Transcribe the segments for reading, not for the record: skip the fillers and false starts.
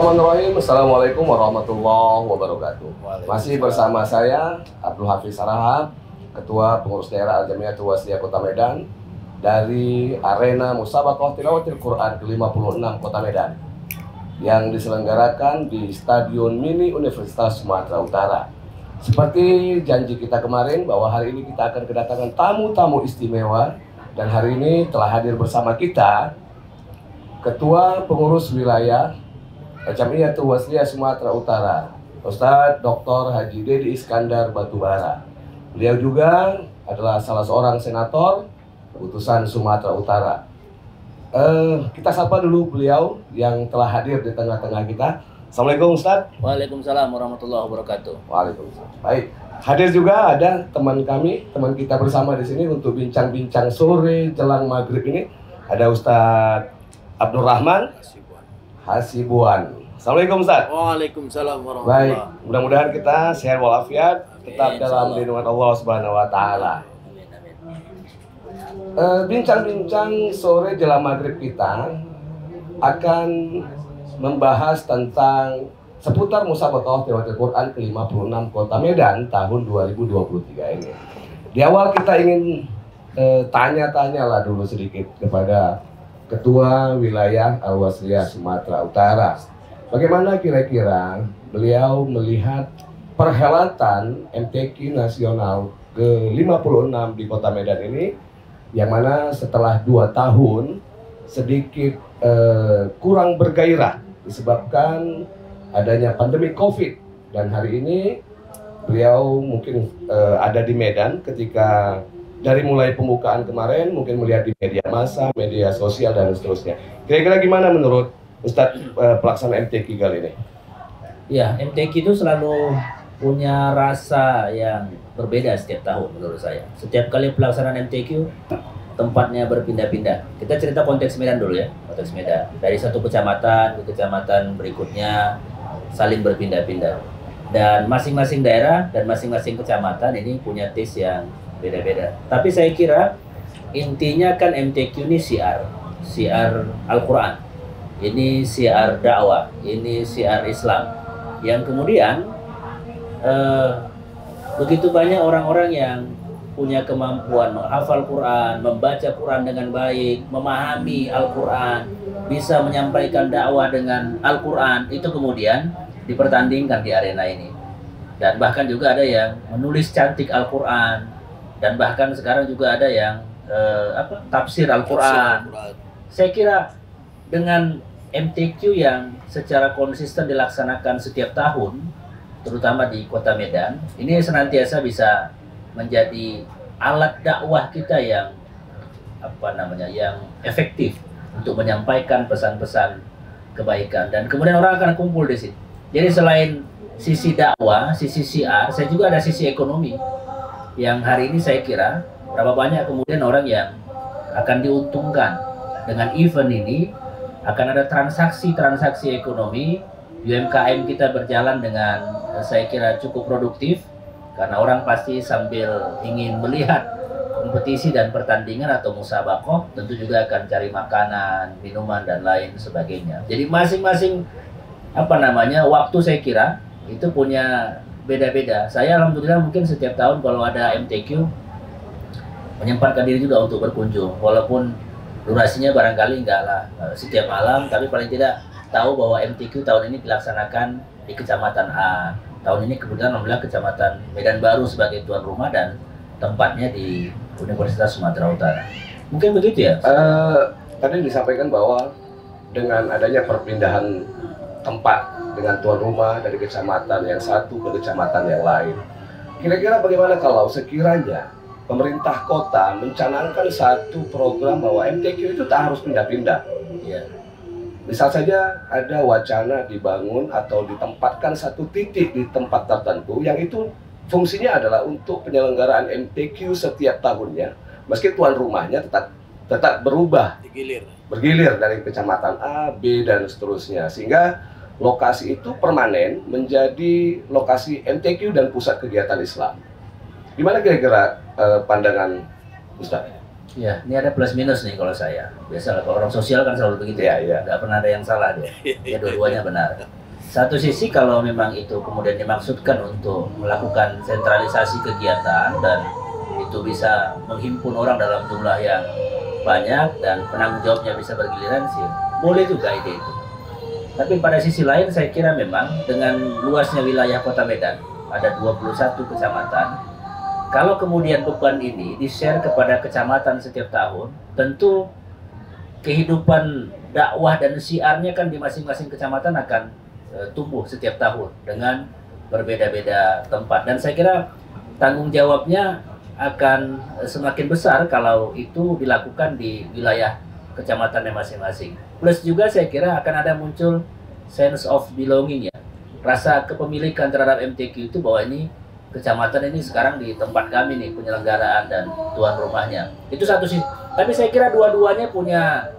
Bismillahirrahmanirrahim. Assalamualaikum warahmatullahi wabarakatuh. Masih bersama saya Abdul Hafiz Sarahab, Ketua Pengurus Daerah Al-Jamiatul Wasliyah Kota Medan dari arena Musabaqah Tilawatil Quran ke-56 Kota Medan yang diselenggarakan di Stadion Mini Universitas Sumatera Utara. Seperti janji kita kemarin bahwa hari ini kita akan kedatangan tamu-tamu istimewa, dan hari ini telah hadir bersama kita Ketua Pengurus Wilayah Jamiatul Wasliyah Sumatera Utara, Ustadz Dr. Haji Dedi Iskandar Batubara. Beliau juga adalah salah seorang senator utusan Sumatera Utara. Kita sapa dulu beliau yang telah hadir di tengah-tengah kita. Assalamualaikum Ustadz. Waalaikumsalam warahmatullahi wabarakatuh. Waalaikumsalam. Baik, hadir juga ada teman kami, teman kita bersama di sini untuk bincang-bincang sore jelang maghrib ini. Ada Ustadz Abdurrahman Hasibuan. Assalamualaikum Ustaz. Waalaikumsalam warahmatullahi wabarakatuh. Baik, mudah-mudahan kita sehat walafiat, tetap dalam lindungan Allah Subhanahu wa taala. Bincang-bincang sore jelang maghrib kita akan membahas tentang seputar Musabaqah Tilawatil Quran ke-56 Kota Medan tahun 2023 ini. Di awal kita ingin tanya-tanya lah dulu sedikit kepada Ketua Wilayah Al-Wasliyah Sumatera Utara. Bagaimana kira-kira beliau melihat perhelatan MTQ Nasional ke-56 di Kota Medan ini, yang mana setelah 2 tahun sedikit kurang bergairah disebabkan adanya pandemi COVID, dan hari ini beliau mungkin ada di Medan ketika dari mulai pembukaan kemarin, mungkin melihat di media massa, media sosial, dan seterusnya. Kira-kira gimana menurut Ustadz pelaksanaan MTQ kali ini? Ya, MTQ itu selalu punya rasa yang berbeda setiap tahun menurut saya. Setiap kali pelaksanaan MTQ, tempatnya berpindah-pindah. Kita cerita konteks Medan dulu ya, konteks Medan. Dari satu kecamatan ke kecamatan berikutnya saling berpindah-pindah. Dan masing-masing daerah dan masing-masing kecamatan ini punya taste yang beda-beda. Tapi saya kira intinya kan MTQ ini siar Al-Quran, ini siar dakwah, ini siar Islam, yang kemudian begitu banyak orang-orang yang punya kemampuan menghafal Quran, membaca Quran dengan baik, memahami Al-Quran, bisa menyampaikan dakwah dengan Al-Quran, itu kemudian dipertandingkan di arena ini. Dan bahkan juga ada yang menulis cantik Al-Quran, dan bahkan sekarang juga ada yang tafsir Al-Quran. Saya kira dengan MTQ yang secara konsisten dilaksanakan setiap tahun, terutama di Kota Medan, ini senantiasa bisa menjadi alat dakwah kita yang yang efektif untuk menyampaikan pesan-pesan kebaikan, dan kemudian orang akan kumpul di sini. Jadi selain sisi dakwah, sisi siar, saya juga ada sisi ekonomi. Yang hari ini saya kira berapa banyak kemudian orang yang akan diuntungkan dengan event ini, akan ada transaksi ekonomi, UMKM kita berjalan dengan saya kira cukup produktif, karena orang pasti sambil ingin melihat kompetisi dan pertandingan atau musabaqah, tentu juga akan cari makanan, minuman, dan lain sebagainya. Jadi masing-masing waktu saya kira itu punya beda-beda. Saya alhamdulillah mungkin setiap tahun kalau ada MTQ menyempatkan diri juga untuk berkunjung, walaupun durasinya barangkali enggak lah setiap malam, tapi paling tidak tahu bahwa MTQ tahun ini dilaksanakan di Kecamatan A. Tahun ini kebetulan alhamdulillah Kecamatan Medan Baru sebagai tuan rumah, dan tempatnya di Universitas Sumatera Utara. Mungkin begitu ya? Tadi disampaikan bahwa dengan adanya perpindahan tempat dengan tuan rumah dari kecamatan yang satu ke kecamatan yang lain, kira-kira bagaimana kalau sekiranya pemerintah kota mencanangkan satu program bahwa MTQ itu tak harus pindah-pindah? Ya. Misal saja ada wacana dibangun atau ditempatkan satu titik di tempat tertentu yang itu fungsinya adalah untuk penyelenggaraan MTQ setiap tahunnya, meski tuan rumahnya tetap bergilir dari kecamatan A, B, dan seterusnya, sehingga lokasi itu permanen menjadi lokasi MTQ dan pusat kegiatan Islam. Gimana kira-kira pandangan Ustaz? Ya, ini ada plus minus nih kalau saya. Biasalah kalau orang sosial kan selalu begitu ya. Nggak pernah ada yang salah dia. Ya dua-duanya benar. Satu sisi kalau memang itu kemudian dimaksudkan untuk melakukan sentralisasi kegiatan dan itu bisa menghimpun orang dalam jumlah yang banyak dan penanggung jawabnya bisa bergiliran sih, boleh juga ide itu. Tapi pada sisi lain saya kira memang dengan luasnya wilayah Kota Medan, ada 21 kecamatan, kalau kemudian beban ini di-share kepada kecamatan setiap tahun, tentu kehidupan dakwah dan syiarnya kan di masing-masing kecamatan akan tumbuh setiap tahun dengan berbeda-beda tempat, dan saya kira tanggung jawabnya akan semakin besar kalau itu dilakukan di wilayah kecamatannya masing-masing. Plus juga saya kira akan ada muncul sense of belonging ya, rasa kepemilikan terhadap MTQ itu, bahwa ini kecamatan ini sekarang di tempat kami nih penyelenggaraan dan tuan rumahnya. Itu satu sih. Tapi saya kira dua-duanya punya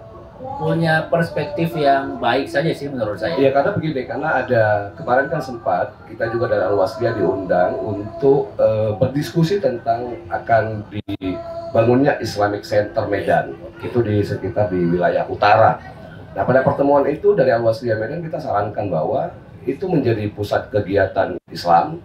perspektif yang baik saja sih menurut saya. Iya, karena begini, karena ada kemarin kan sempat kita juga dari Al-Wasliyah diundang untuk berdiskusi tentang akan dibangunnya Islamic Center Medan, itu di sekitar di wilayah utara. Nah, pada pertemuan itu dari Al-Wasliyah Medan kita sarankan bahwa itu menjadi pusat kegiatan Islam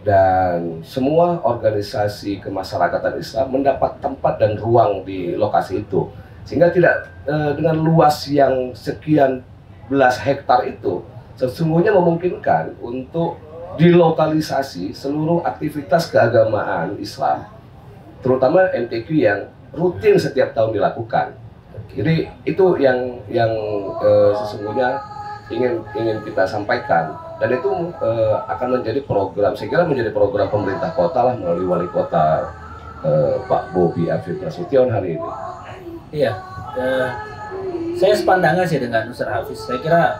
dan semua organisasi kemasyarakatan Islam mendapat tempat dan ruang di lokasi itu. Sehingga tidak dengan luas yang sekian belas hektar itu sesungguhnya memungkinkan untuk dilokalisasi seluruh aktivitas keagamaan Islam, terutama MTQ yang rutin setiap tahun dilakukan. Jadi itu yang sesungguhnya ingin kita sampaikan, dan itu akan menjadi program, saya kira menjadi program pemerintah kota lah melalui wali kota Pak Bobi Afif Nasution hari ini. Iya, saya sepandangan sih dengan Ustaz Hafiz. Saya kira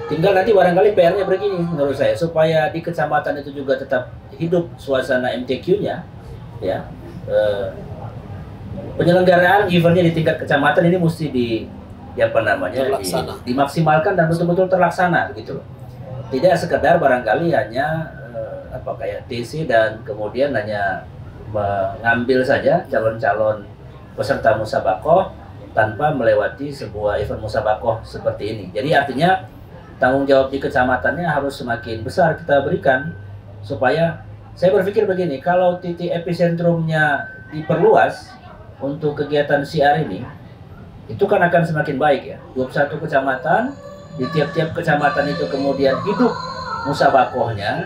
tinggal nanti barangkali PR-nya begini menurut saya, supaya di kecamatan itu juga tetap hidup suasana MTQ-nya, ya. Penyelenggaraan eventnya di tingkat kecamatan ini mesti dimaksimalkan dan betul-betul terlaksana begitu loh. Tidak sekedar barangkali hanya kayak TC dan kemudian hanya mengambil saja calon-calon peserta musabakoh tanpa melewati sebuah event musabakoh seperti ini. Jadi artinya tanggung jawab di kecamatannya harus semakin besar kita berikan, supaya saya berpikir begini, kalau titik epicentrumnya diperluas untuk kegiatan syiar ini, itu kan akan semakin baik ya. 21 kecamatan, di tiap-tiap kecamatan itu kemudian hidup musabakohnya,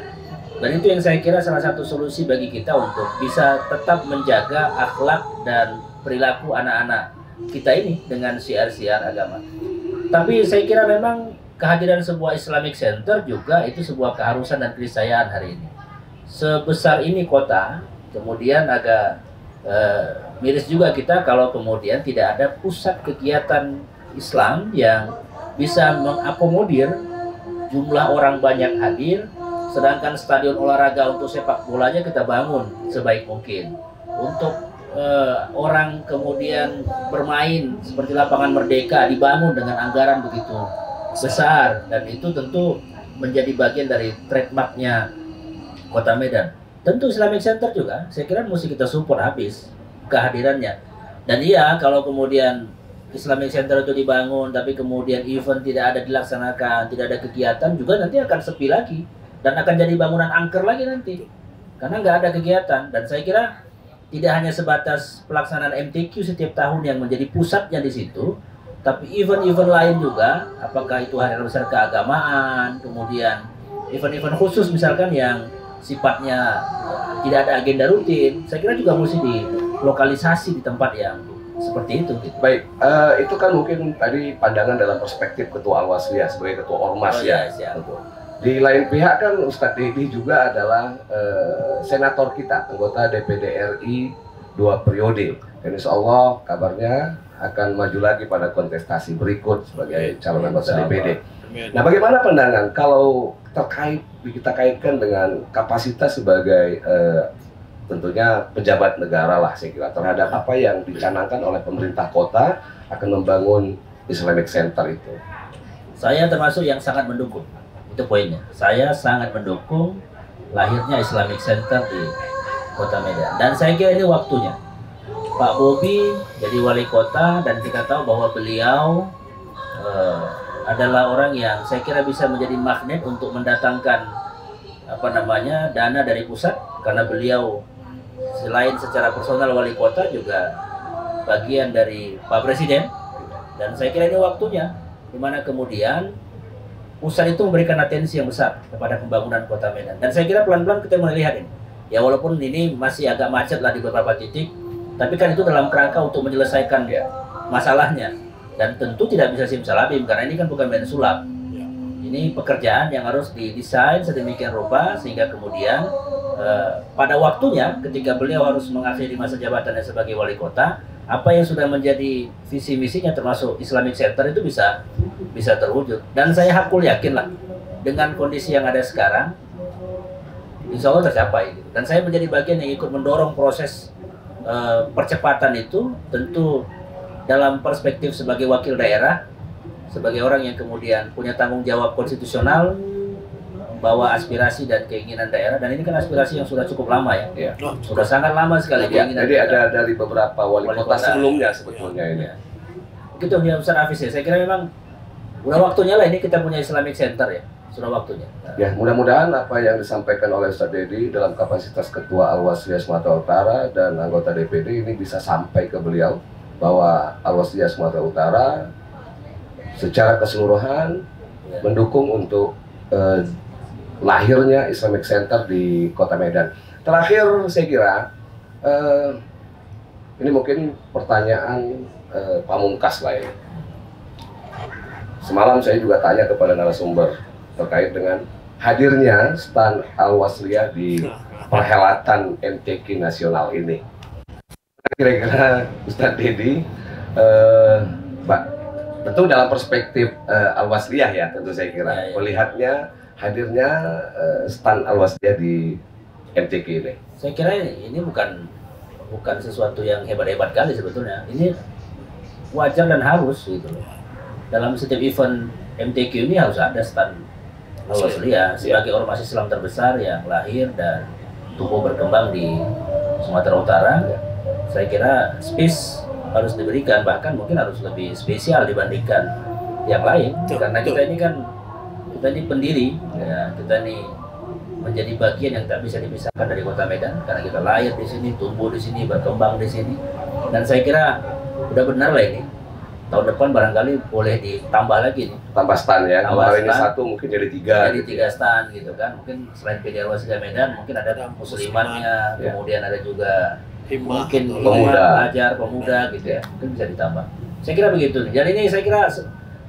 dan itu yang saya kira salah satu solusi bagi kita untuk bisa tetap menjaga akhlak dan perilaku anak-anak kita ini dengan syiar-syiar agama. Tapi saya kira memang kehadiran sebuah Islamic Center juga itu sebuah keharusan dan keniscayaan hari ini. Sebesar ini kota, kemudian agak miris juga kita kalau kemudian tidak ada pusat kegiatan Islam yang bisa mengakomodir jumlah orang banyak hadir, sedangkan stadion olahraga untuk sepak bolanya kita bangun sebaik mungkin. Untuk orang kemudian bermain seperti lapangan Merdeka dibangun dengan anggaran begitu besar, dan itu tentu menjadi bagian dari trademarknya Kota Medan. Tentu Islamic Center juga saya kira mesti kita support habis kehadirannya. Dan iya, kalau kemudian Islamic Center itu dibangun tapi kemudian event tidak ada dilaksanakan, tidak ada kegiatan, juga nanti akan sepi lagi dan akan jadi bangunan angker lagi nanti karena nggak ada kegiatan. Dan saya kira tidak hanya sebatas pelaksanaan MTQ setiap tahun yang menjadi pusatnya di situ, tapi event-event lain juga, apakah itu hari besar keagamaan, kemudian event-event khusus misalkan yang sifatnya tidak ada agenda rutin, saya kira juga mesti dilokalisasi di tempat yang seperti itu. Gitu. Baik, itu kan mungkin tadi pandangan dalam perspektif Ketua Al-Wasliyah sebagai Ketua Ormas ya. Di lain pihak kan Ustadz Dedi juga adalah senator kita, anggota DPD RI 2 periode. Dan insya Allah kabarnya akan maju lagi pada kontestasi berikut sebagai calon anggota DPD. Nah, bagaimana pandangan kalau kita kaitkan dengan kapasitas sebagai tentunya pejabat negara lah, saya kira, terhadap apa yang dicanangkan oleh pemerintah kota akan membangun Islamic Center itu? Saya termasuk yang sangat mendukung. Itu poinnya. Saya sangat mendukung lahirnya Islamic Center di Kota Medan. Dan saya kira ini waktunya. Pak Bobi jadi wali kota dan kita tahu bahwa beliau adalah orang yang saya kira bisa menjadi magnet untuk mendatangkan dana dari pusat, karena beliau selain secara personal wali kota juga bagian dari Pak Presiden. Dan saya kira ini waktunya dimana kemudian pusat itu memberikan atensi yang besar kepada pembangunan kota Medan. Dan saya kira pelan-pelan kita mulai lihat ini. Ya walaupun ini masih agak macet lah di beberapa titik, tapi kan itu dalam kerangka untuk menyelesaikan masalahnya. Dan tentu tidak bisa simsalabim karena ini kan bukan main sulap. Ini pekerjaan yang harus didesain sedemikian rupa sehingga kemudian pada waktunya ketika beliau harus mengakhiri masa jabatannya sebagai wali kota, apa yang sudah menjadi visi misinya termasuk Islamic Center itu bisa terwujud. Dan saya hakul yakin lah dengan kondisi yang ada sekarang, insya Allah tercapai. Dan saya menjadi bagian yang ikut mendorong proses percepatan itu, tentu dalam perspektif sebagai wakil daerah, sebagai orang yang kemudian punya tanggung jawab konstitusional, bawa aspirasi dan keinginan daerah. Dan ini kan aspirasi yang sudah cukup lama ya. Sudah sangat lama sekali keinginan. Jadi ada dari beberapa wali kota sebelumnya sebetulnya ini. Gitu ya Ustaz Hafiz ya. Saya kira memang udah waktunya lah ini kita punya Islamic Center ya. Sudah waktunya. Ya, mudah-mudahan apa yang disampaikan oleh Ustaz Dedi dalam kapasitas Ketua Al-Wasliyah Sumatera Utara dan anggota DPD ini bisa sampai ke beliau bahwa Al-Wasliyah Sumatera Utara secara keseluruhan mendukung untuk lahirnya Islamic Center di Kota Medan. Terakhir saya kira ini mungkin pertanyaan pamungkas lah ya. Semalam saya juga tanya kepada narasumber terkait dengan hadirnya stand Al-Wasliyah di perhelatan MTQ nasional ini. Kira-kira Ustadz Dedi, Mbak, tentu dalam perspektif Al-Wasliyah ya, tentu saya kira melihatnya hadirnya stand Al-Wasliyah di MTQ ini. Saya kira ini bukan sesuatu yang hebat-hebat kali sebetulnya. Ini wajar dan harus gitu loh. Dalam setiap event MTQ ini harus ada stand Al-Wasliyah sebagai ormas Islam terbesar yang lahir dan tumbuh berkembang di Sumatera Utara. Saya kira space harus diberikan, bahkan mungkin harus lebih spesial dibandingkan yang lain. Karena kita ini pendiri, ya, kita ini menjadi bagian yang tak bisa dipisahkan dari Kota Medan karena kita lahir di sini, tumbuh di sini, berkembang di sini. Dan saya kira udah benar lah ini. Tahun depan barangkali boleh ditambah lagi nih. Tambah stand ya. Kemarin ini satu mungkin jadi tiga. Jadi tiga stand gitu kan. Mungkin selain PD Al-Wasliyah Medan mungkin ada muslimannya, kemudian ada juga mungkin pemuda gitu ya. Mungkin bisa ditambah. Saya kira begitu nih. Jadi ini saya kira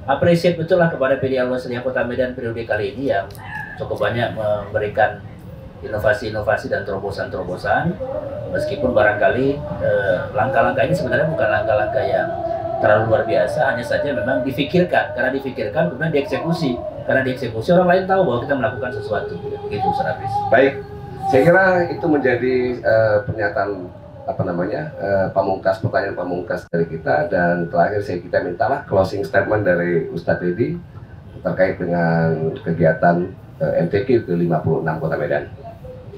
apresiat betul lah kepada PD Al-Wasliyah Kota Medan periode kali ini yang cukup banyak memberikan inovasi-inovasi dan terobosan-terobosan. Meskipun barangkali langkah-langkah ini sebenarnya bukan langkah-langkah yang terlalu luar biasa, hanya saja memang difikirkan, karena difikirkan kemudian dieksekusi, karena dieksekusi orang lain tahu bahwa kita melakukan sesuatu, begitu Ustaz Hafiz. Baik, saya kira itu menjadi pernyataan pamungkas, pertanyaan pamungkas dari kita. Dan terakhir kita mintalah closing statement dari Ustadz Dedi terkait dengan kegiatan MTQ ke-56 Kota Medan.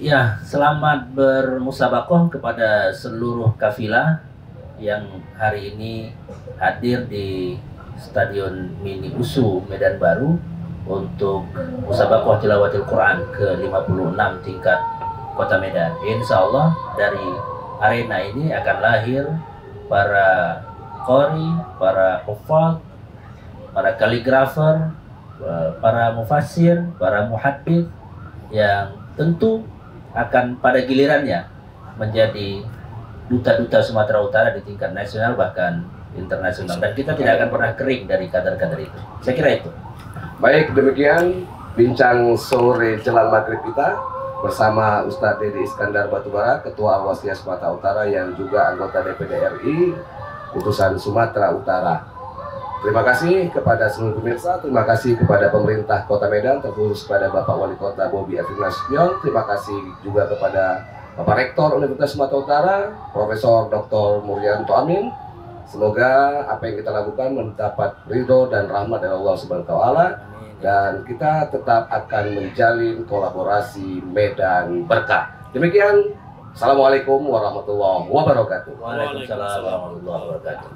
Ya, selamat bermusabakoh kepada seluruh kafilah yang hari ini hadir di Stadion Mini USU Medan Baru untuk musabakoh tilawatil Quran ke-56 tingkat Kota Medan. Insya Allah dari arena ini akan lahir para qori, para hufaz, para kaligrafer, para mufassir, para muhaddits yang tentu akan pada gilirannya menjadi duta-duta Sumatera Utara di tingkat nasional bahkan internasional, dan kita tidak akan pernah kering dari kader-kader itu. Saya kira itu. Baik, demikian bincang sore jelang maghrib kita bersama Ustadz Dedi Iskandar Batubara, Ketua Al-Wasliyah Sumatera Utara yang juga anggota DPD RI utusan Sumatera Utara. Terima kasih kepada seluruh pemirsa, terima kasih kepada pemerintah Kota Medan, terkhusus kepada Bapak Wali Kota Bobi Afif Nasution, terima kasih juga kepada Bapak Rektor Universitas Sumatera Utara, Profesor Dr. Muryanto Amin. Semoga apa yang kita lakukan mendapat ridho dan rahmat dari Allah Subhanahu wa Ta'ala, dan kita tetap akan menjalin kolaborasi Medan Berkah. Demikian, Assalamualaikum warahmatullahi wabarakatuh. Waalaikumsalam warahmatullahi wabarakatuh.